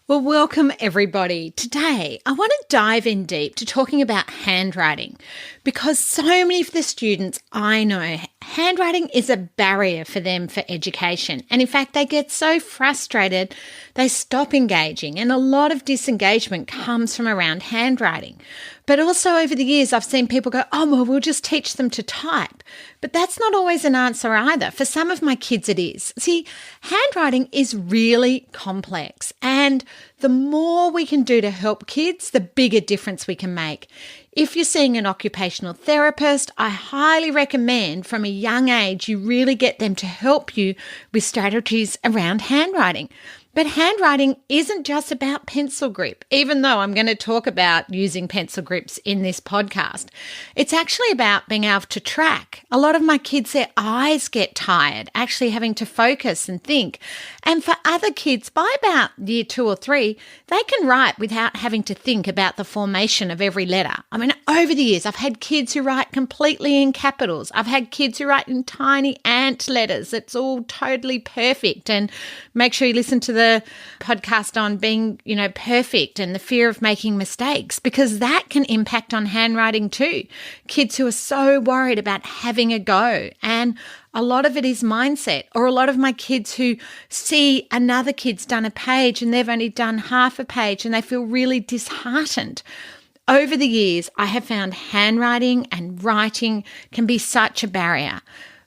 Well, welcome everybody. Today, I want to dive in deep to talking about handwriting because so many of the students I know, handwriting is a barrier for them for education. And in fact, they get so frustrated, they stop engaging. And a lot of disengagement comes from around handwriting. But also over the years, I've seen people go, oh, well, we'll just teach them to type. But that's not always an answer either. For some of my kids, it is. See, handwriting is really complex. And the more we can do to help kids, the bigger difference we can make. If you're seeing an occupational therapist, I highly recommend from a young age you really get them to help you with strategies around handwriting. But handwriting isn't just about pencil grip, even though I'm going to talk about using pencil grips in this podcast. It's actually about being able to track. A lot of my kids, their eyes get tired, actually having to focus and think. And for other kids, by about year 2 or 3, they can write without having to think about the formation of every letter. I mean, over the years, I've had kids who write completely in capitals. I've had kids who write in tiny ant letters. It's all totally perfect. And make sure you listen to the podcast on being, perfect and the fear of making mistakes, because that can impact on handwriting too. Kids who are so worried about having a go. And a lot of it is mindset, or a lot of my kids who see another kid's done a page and they've only done half a page and they feel really disheartened. Over the years, I have found handwriting and writing can be such a barrier.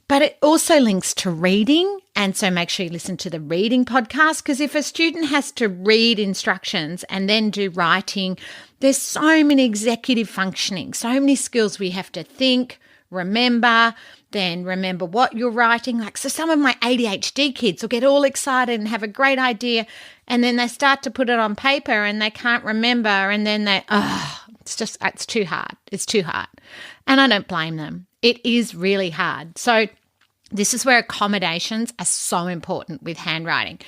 But it also links to reading. And so make sure you listen to the reading podcast, because if a student has to read instructions and then do writing, there's so many executive functioning, so many skills we have to think, remember what you're writing. So some of my ADHD kids will get all excited and have a great idea, and then they start to put it on paper and they can't remember, and then it's too hard. It's too hard. And I don't blame them. It is really hard. So this is where accommodations are so important with handwriting.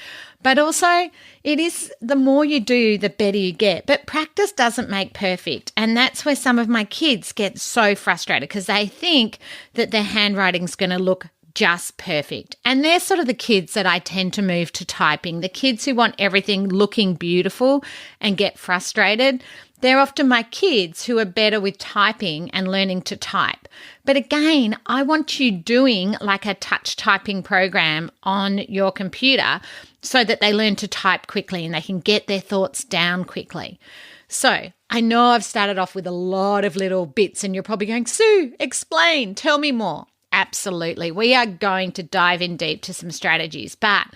But also, it is the more you do, the better you get. But practice doesn't make perfect. And that's where some of my kids get so frustrated, because they think that their handwriting's going to look just perfect. And they're sort of the kids that I tend to move to typing, the kids who want everything looking beautiful and get frustrated. They're often my kids who are better with typing and learning to type. But again, I want you doing like a touch typing program on your computer so that they learn to type quickly and they can get their thoughts down quickly. So I know I've started off with a lot of little bits and you're probably going, Sue, explain, tell me more. Absolutely. We are going to dive in deep to some strategies, but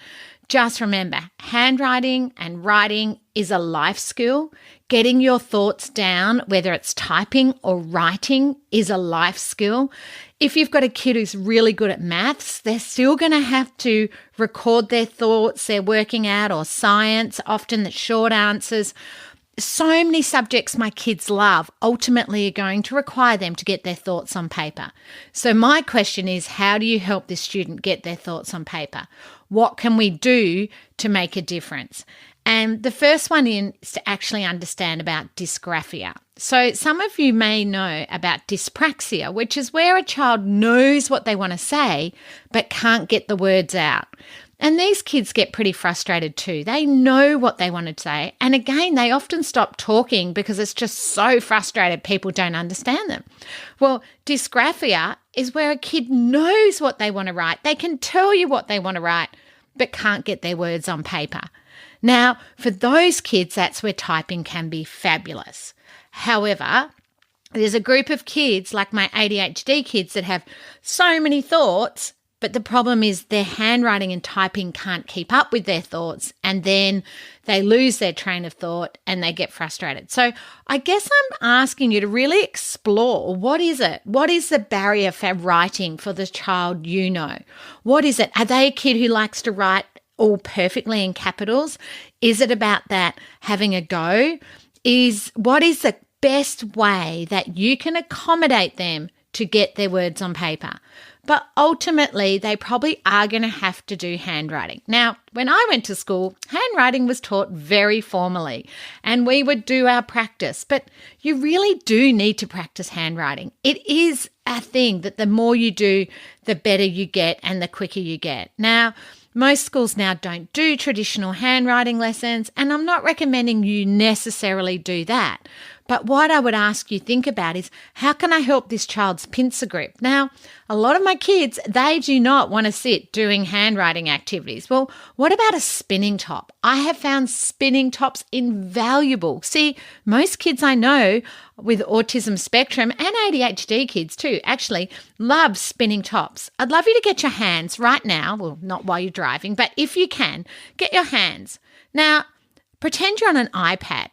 just remember, handwriting and writing is a life skill. Getting your thoughts down, whether it's typing or writing, is a life skill. If you've got a kid who's really good at maths, they're still going to have to record their thoughts, they're working out, or science, often the short answers. So many subjects my kids love ultimately are going to require them to get their thoughts on paper. So my question is, how do you help this student get their thoughts on paper? What can we do to make a difference? And the first one is to actually understand about dysgraphia. So some of you may know about dyspraxia, which is where a child knows what they want to say but can't get the words out. And these kids get pretty frustrated too. They know what they want to say. And again, they often stop talking because it's just so frustrated people don't understand them. Well, dysgraphia is where a kid knows what they want to write. They can tell you what they want to write, but can't get their words on paper. Now, for those kids, that's where typing can be fabulous. However, there's a group of kids like my ADHD kids that have so many thoughts, but the problem is their handwriting and typing can't keep up with their thoughts, and then they lose their train of thought and they get frustrated. So I guess I'm asking you to really explore, what is it? What is the barrier for writing for the child you know? What is it? Are they a kid who likes to write all perfectly in capitals? Is it about that having a go? What is the best way that you can accommodate them to get their words on paper? But ultimately, they probably are going to have to do handwriting. Now, when I went to school, handwriting was taught very formally, and we would do our practice. But you really do need to practice handwriting. It is a thing that the more you do, the better you get and the quicker you get. Now, Most schools now don't do traditional handwriting lessons, and I'm not recommending you necessarily do that. But what I would ask you think about is, how can I help this child's pincer grip? Now, a lot of my kids, they do not want to sit doing handwriting activities. Well, what about a spinning top? I have found spinning tops invaluable. See, most kids I know with autism spectrum and ADHD kids too, actually love spinning tops. I'd love you to get your hands right now, well, not while you're driving, but if you can, get your hands. Now, pretend you're on an iPad.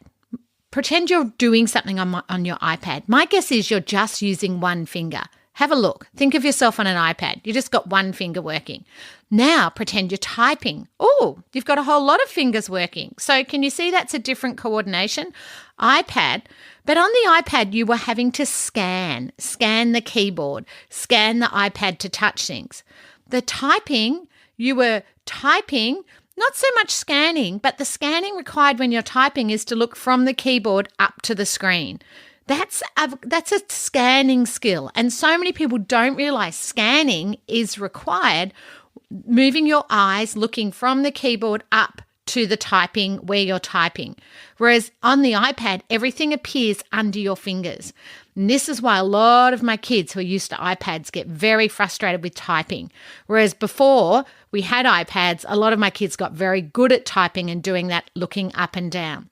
Pretend you're doing something on your iPad. My guess is you're just using one finger. Have a look. Think of yourself on an iPad. You just got one finger working. Now pretend you're typing. Oh, you've got a whole lot of fingers working. So can you see that's a different coordination? iPad. But on the iPad, you were having to scan the keyboard, scan the iPad to touch things. The typing, you were typing, not so much scanning, but the scanning required when you're typing is to look from the keyboard up to the screen. That's a scanning skill. And so many people don't realize scanning is required, moving your eyes, looking from the keyboard up to the typing where you're typing. Whereas on the iPad, everything appears under your fingers. And this is why a lot of my kids who are used to iPads get very frustrated with typing. Whereas before we had iPads, a lot of my kids got very good at typing and doing that looking up and down.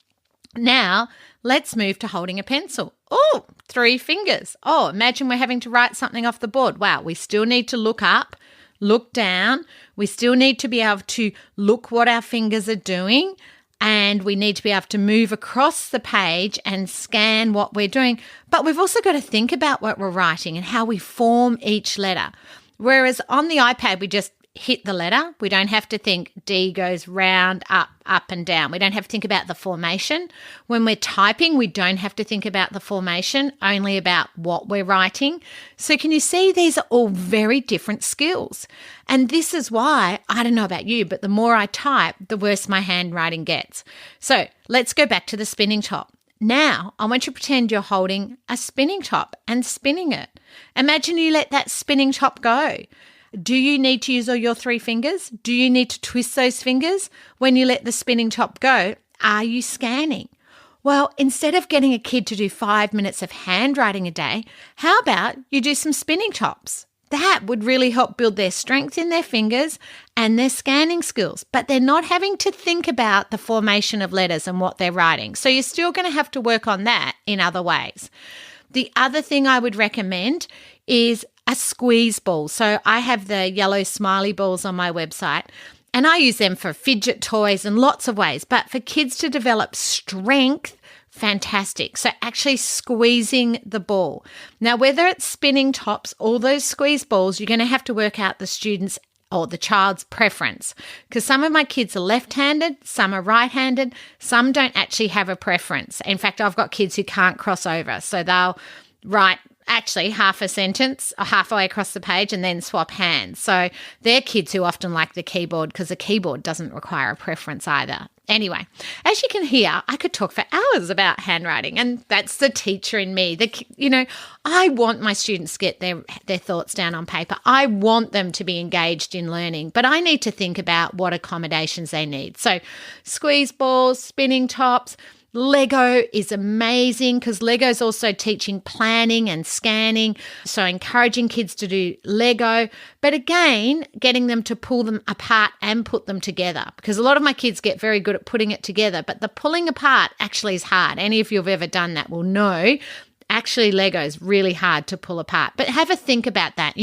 Now, let's move to holding a pencil. Oh, 3 fingers. Oh, imagine we're having to write something off the board. Wow, we still need to look up, look down. We still need to be able to look what our fingers are doing, and we need to be able to move across the page and scan what we're doing. But we've also got to think about what we're writing and how we form each letter. Whereas on the iPad, we just hit the letter. We don't have to think D goes round, up and down. We don't have to think about the formation. When we're typing, we don't have to think about the formation, only about what we're writing. So can you see these are all very different skills? And this is why, I don't know about you, but the more I type, the worse my handwriting gets. So let's go back to the spinning top. Now, I want you to pretend you're holding a spinning top and spinning it. Imagine you let that spinning top go. Do you need to use all your 3 fingers? Do you need to twist those fingers? When you let the spinning top go, are you scanning? Well, instead of getting a kid to do 5 minutes of handwriting a day, how about you do some spinning tops? That would really help build their strength in their fingers and their scanning skills, but they're not having to think about the formation of letters and what they're writing. So you're still going to have to work on that in other ways. The other thing I would recommend is a squeeze ball. So I have the yellow smiley balls on my website, and I use them for fidget toys and lots of ways. But for kids to develop strength, fantastic. So actually squeezing the ball. Now, whether it's spinning tops or those squeeze balls, you're going to have to work out the student's or the child's preference, because some of my kids are left-handed, some are right-handed, some don't actually have a preference. In fact, I've got kids who can't cross over, so they'll write actually half a sentence halfway across the page and then swap hands. So they're kids who often like the keyboard because the keyboard doesn't require a preference either. Anyway, as you can hear, I could talk for hours about handwriting, and that's the teacher in me. I want my students to get their thoughts down on paper. I want them to be engaged in learning, but I need to think about what accommodations they need. So squeeze balls, spinning tops, Lego is amazing because Lego is also teaching planning and scanning, so encouraging kids to do Lego, but again, getting them to pull them apart and put them together, because a lot of my kids get very good at putting it together, but the pulling apart actually is hard. Any of you have ever done that will know actually Lego is really hard to pull apart. But have a think about that.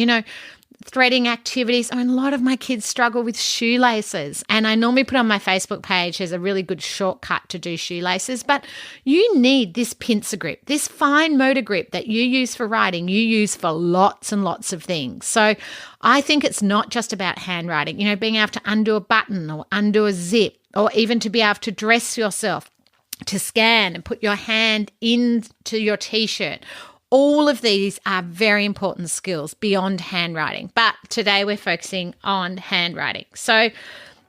Threading activities. A lot of my kids struggle with shoelaces, and I normally put on my Facebook page as a really good shortcut to do shoelaces, but you need this pincer grip, this fine motor grip that you use for writing, you use for lots and lots of things. So I think it's not just about handwriting, being able to undo a button or undo a zip, or even to be able to dress yourself, to scan and put your hand into your t-shirt. All of these are very important skills beyond handwriting, but today we're focusing on handwriting. So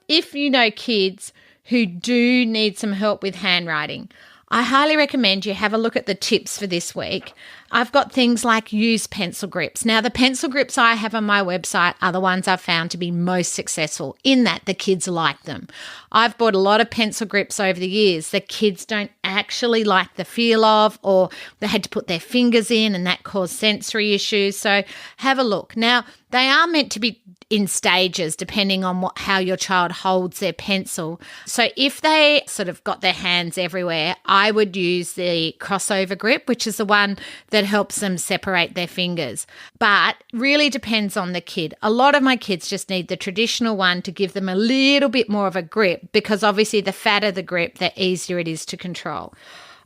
if you know kids who do need some help with handwriting, I highly recommend you have a look at the tips for this week. I've got things like used pencil grips. Now, the pencil grips I have on my website are the ones I've found to be most successful in that the kids like them. I've bought a lot of pencil grips over the years that kids don't actually like the feel of, or they had to put their fingers in and that caused sensory issues. So have a look. Now, they are meant to be in stages depending on how your child holds their pencil. So if they sort of got their hands everywhere, I would use the crossover grip, which is the one that helps them separate their fingers. But really depends on the kid. A lot of my kids just need the traditional one to give them a little bit more of a grip, because obviously the fatter the grip, the easier it is to control.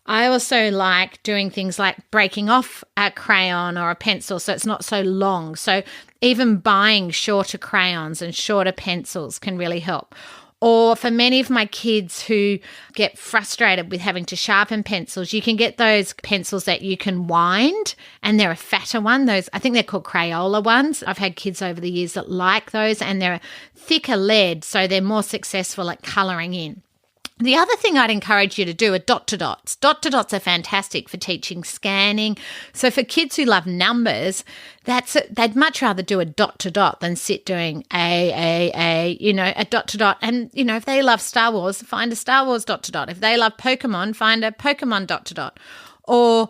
I also like doing things like breaking off a crayon or a pencil so it's not so long. So even buying shorter crayons and shorter pencils can really help. Or for many of my kids who get frustrated with having to sharpen pencils, you can get those pencils that you can wind, and they're a fatter one. Those, I think they're called Crayola ones. I've had kids over the years that like those, and they're thicker lead, so they're more successful at colouring in. The other thing I'd encourage you to do are dot-to-dots. Dot-to-dots are fantastic for teaching scanning. So for kids who love numbers, they'd much rather do a dot-to-dot than sit doing a dot-to-dot. And, if they love Star Wars, find a Star Wars dot-to-dot. If they love Pokemon, find a Pokemon dot-to-dot. Or,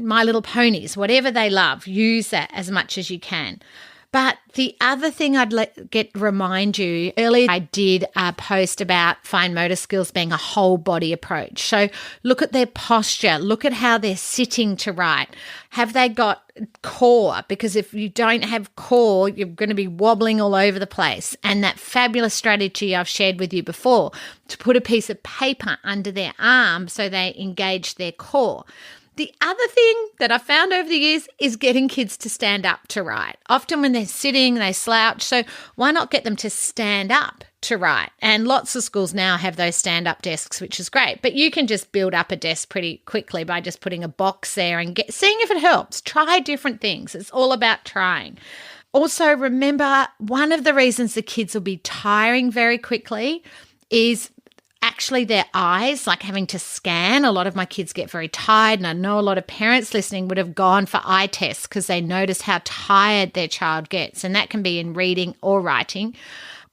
My Little Ponies, whatever they love, use that as much as you can. But the other thing I'd remind you, earlier I did a post about fine motor skills being a whole body approach. So look at their posture, look at how they're sitting to write. Have they got core? Because if you don't have core, you're going to be wobbling all over the place. And that fabulous strategy I've shared with you before, to put a piece of paper under their arm so they engage their core. The other thing that I've found over the years is getting kids to stand up to write. Often when they're sitting, they slouch. So why not get them to stand up to write? And lots of schools now have those stand-up desks, which is great. But you can just build up a desk pretty quickly by just putting a box there and seeing if it helps. Try different things. It's all about trying. Also, remember, one of the reasons the kids will be tiring very quickly is actually their eyes, like having to scan. A lot of my kids get very tired, and I know a lot of parents listening would have gone for eye tests because they notice how tired their child gets, and that can be in reading or writing.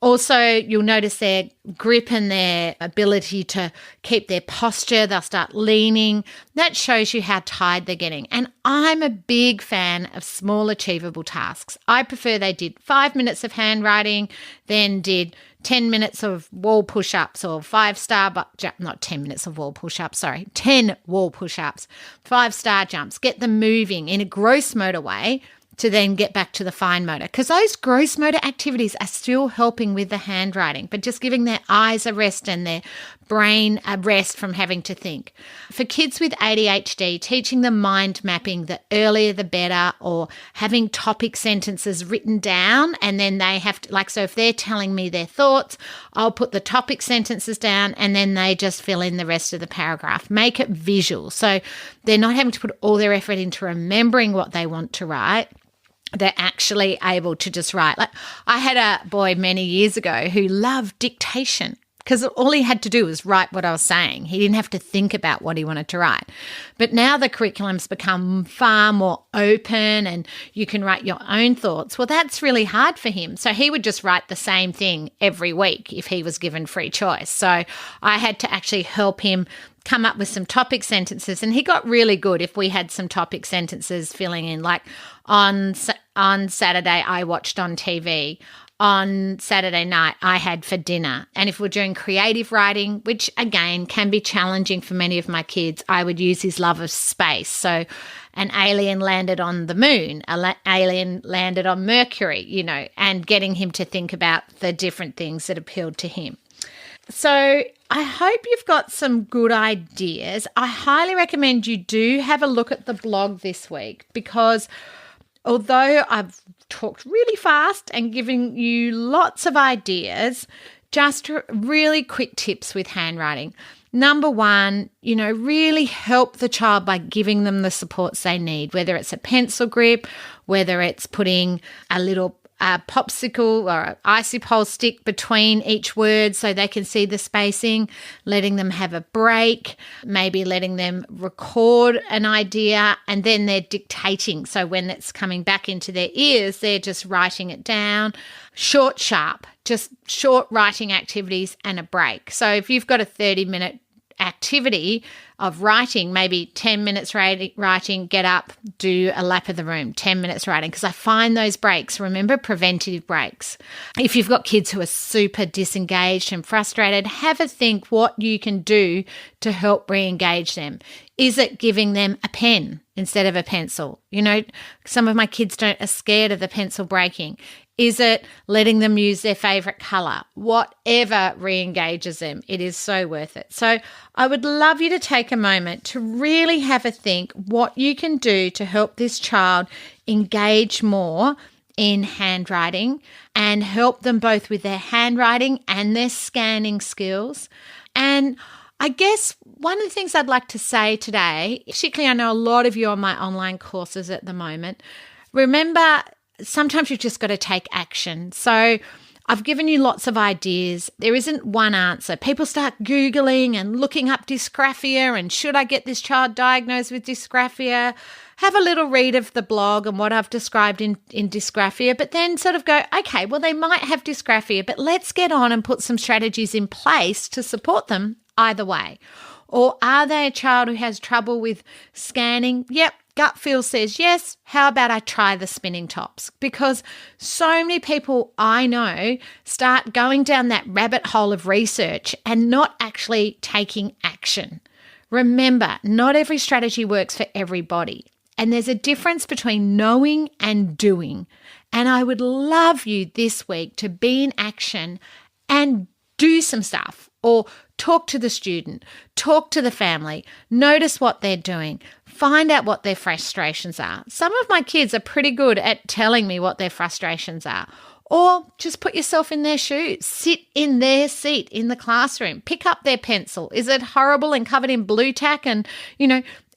Also, you'll notice their grip and their ability to keep their posture. They'll start leaning. That shows you how tired they're getting. And I'm a big fan of small achievable tasks. I prefer they did 5 minutes of handwriting, then did 10 minutes of wall push-ups, or 10 minutes of wall push-ups, 10 wall push-ups, 5-star jumps. Get them moving in a gross motor way to then get back to the fine motor, because those gross motor activities are still helping with the handwriting, but just giving their eyes a rest and their brain a rest from having to think. For kids with ADHD, teaching them mind mapping, the earlier the better, or having topic sentences written down, and then they have to, so if they're telling me their thoughts, I'll put the topic sentences down and then they just fill in the rest of the paragraph. Make it visual, so they're not having to put all their effort into remembering what they want to write. They're actually able to just write. I had a boy many years ago who loved dictation, because all he had to do was write what I was saying. He didn't have to think about what he wanted to write. But now the curriculum's become far more open and you can write your own thoughts. Well, that's really hard for him. So he would just write the same thing every week if he was given free choice. So I had to actually help him come up with some topic sentences, and he got really good if we had some topic sentences filling in, like on Saturday I watched on TV. On Saturday night, I had for dinner. And if we're doing creative writing, which again can be challenging for many of my kids, I would use his love of space. So an alien landed on the moon, an alien landed on Mercury, and getting him to think about the different things that appealed to him. So I hope you've got some good ideas. I highly recommend you do have a look at the blog this week, because although I've talked really fast and given you lots of ideas, just really quick tips with handwriting. Number one, really help the child by giving them the supports they need, whether it's a pencil grip, whether it's putting a little a popsicle or an icy pole stick between each word so they can see the spacing, letting them have a break, maybe letting them record an idea, and then they're dictating. So when it's coming back into their ears, they're just writing it down. Short, sharp, just short writing activities and a break. So if you've got a 30-minute activity of writing, maybe 10 minutes writing, get up, do a lap of the room, 10 minutes writing, because I find those breaks, remember, preventative breaks. If you've got kids who are super disengaged and frustrated, have a think what you can do to help re-engage them. Is it giving them a pen instead of a pencil? You know, some of my kids are scared of the pencil breaking. Is it letting them use their favorite color? Whatever re-engages them, it is so worth it. So I would love you to take a moment to really have a think what you can do to help this child engage more in handwriting and help them both with their handwriting and their scanning skills. And I guess one of the things I'd like to say today, particularly I know a lot of you are on my online courses at the moment, remember, sometimes you've just got to take action. So I've given you lots of ideas. There isn't one answer. People start Googling and looking up dysgraphia and should I get this child diagnosed with dysgraphia? Have a little read of the blog and what I've described in dysgraphia, but then sort of go, okay, well, they might have dysgraphia, but let's get on and put some strategies in place to support them either way. Or are they a child who has trouble with scanning? Yep. Gut feel says yes. How about I try the spinning tops? Because so many people I know start going down that rabbit hole of research and not actually taking action. Remember, not every strategy works for everybody. And there's a difference between knowing and doing. And I would love you this week to be in action and do some stuff, or talk to the student, talk to the family, notice what they're doing, find out what their frustrations are. Some of my kids are pretty good at telling me what their frustrations are. Or just put yourself in their shoes, sit in their seat in the classroom, pick up their pencil. Is it horrible and covered in blue tack? And,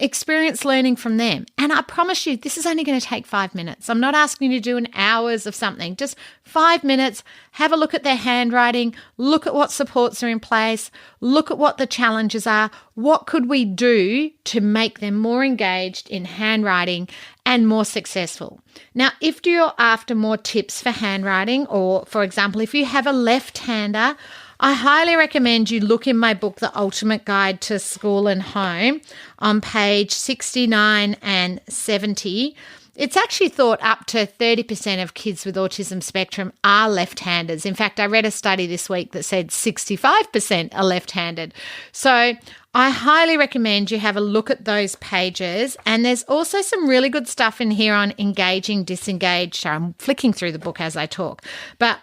experience learning from them. And I promise you, this is only going to take 5 minutes. I'm not asking you to do an hours of something, just 5 minutes. Have a look at their handwriting, look at what supports are in place, look at what the challenges are. What could we do to make them more engaged in handwriting and more successful? Now, if you're after more tips for handwriting, or for example, if you have a left-hander, I highly recommend you look in my book, The Ultimate Guide to School and Home, on page 69 and 70. It's actually thought up to 30% of kids with autism spectrum are left-handers. In fact, I read a study this week that said 65% are left-handed. So I highly recommend you have a look at those pages. And there's also some really good stuff in here on engaging, disengaged. Sorry, I'm flicking through the book as I talk. But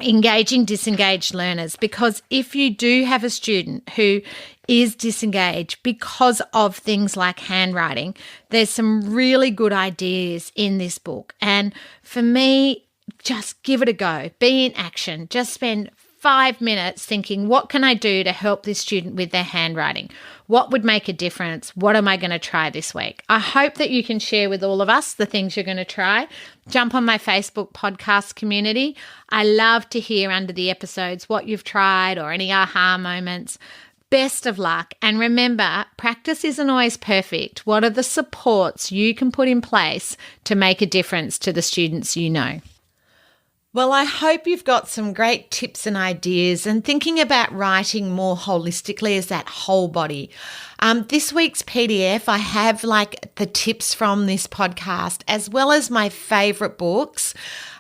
engaging disengaged learners, because if you do have a student who is disengaged because of things like handwriting, there's some really good ideas in this book. And for me, just give it a go. Be in action. Just spend 5 minutes thinking, what can I do to help this student with their handwriting? What would make a difference? What am I going to try this week? I hope that you can share with all of us the things you're going to try. Jump on my Facebook podcast community. I love to hear under the episodes what you've tried or any aha moments. Best of luck. And remember, practice isn't always perfect. What are the supports you can put in place to make a difference to the students you know? Well, I hope you've got some great tips and ideas and thinking about writing more holistically as that whole body. This week's PDF, I have the tips from this podcast as well as my favourite books.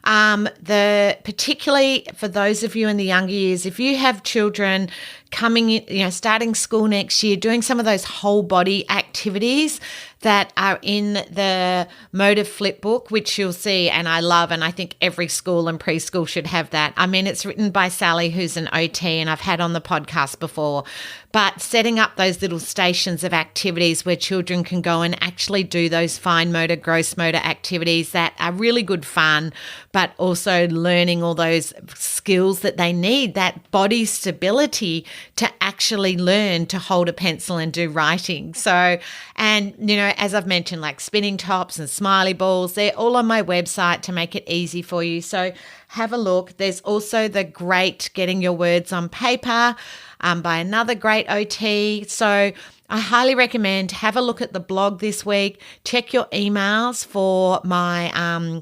Particularly for those of you in the younger years, if you have children coming in, starting school next year, doing some of those whole body activities that are in the Motive Flip book, which you'll see and I love, and I think every school and preschool should have that. I mean, it's written by Sally, who's an OT, and I've had on the podcast before. but setting up those little stations of activities where children can go and actually do those fine motor, gross motor activities that are really good fun, but also learning all those skills that they need, that body stability to actually learn to hold a pencil and do writing. So, and, as I've mentioned, like spinning tops and smiley balls, they're all on my website to make it easy for you. So have a look. There's also the great Getting Your Words on Paper by another great OT. So I highly recommend have a look at the blog this week. Check your emails for my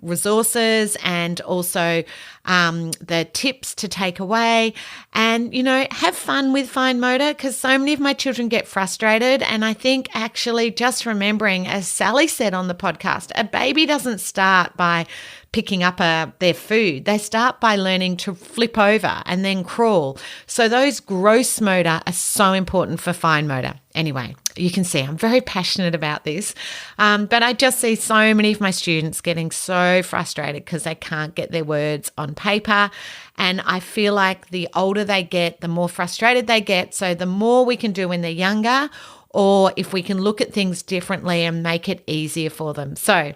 resources and also the tips to take away, and have fun with fine motor, because so many of my children get frustrated. And I think actually just remembering, as Sally said on the podcast, a baby doesn't start by picking up their food. They start by learning to flip over and then crawl. So those gross motor are so important for fine motor. Anyway, you can see I'm very passionate about this, but I just see so many of my students getting so frustrated because they can't get their words on paper. And I feel like the older they get, the more frustrated they get. So the more we can do when they're younger, or if we can look at things differently and make it easier for them. So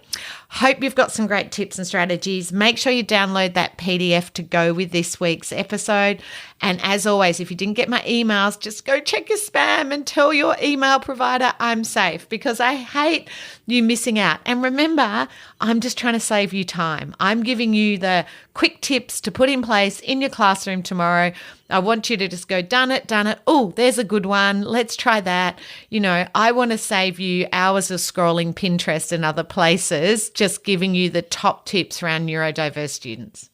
hope you've got some great tips and strategies. Make sure you download that PDF to go with this week's episode. And as always, if you didn't get my emails, just go check your spam and tell your email provider I'm safe, because I hate you missing out. And remember, I'm just trying to save you time. I'm giving you the quick tips to put in place in your classroom tomorrow. I want you to just go, done it. Oh, there's a good one. Let's try that. I want to save you hours of scrolling Pinterest and other places, just giving you the top tips around neurodiverse students.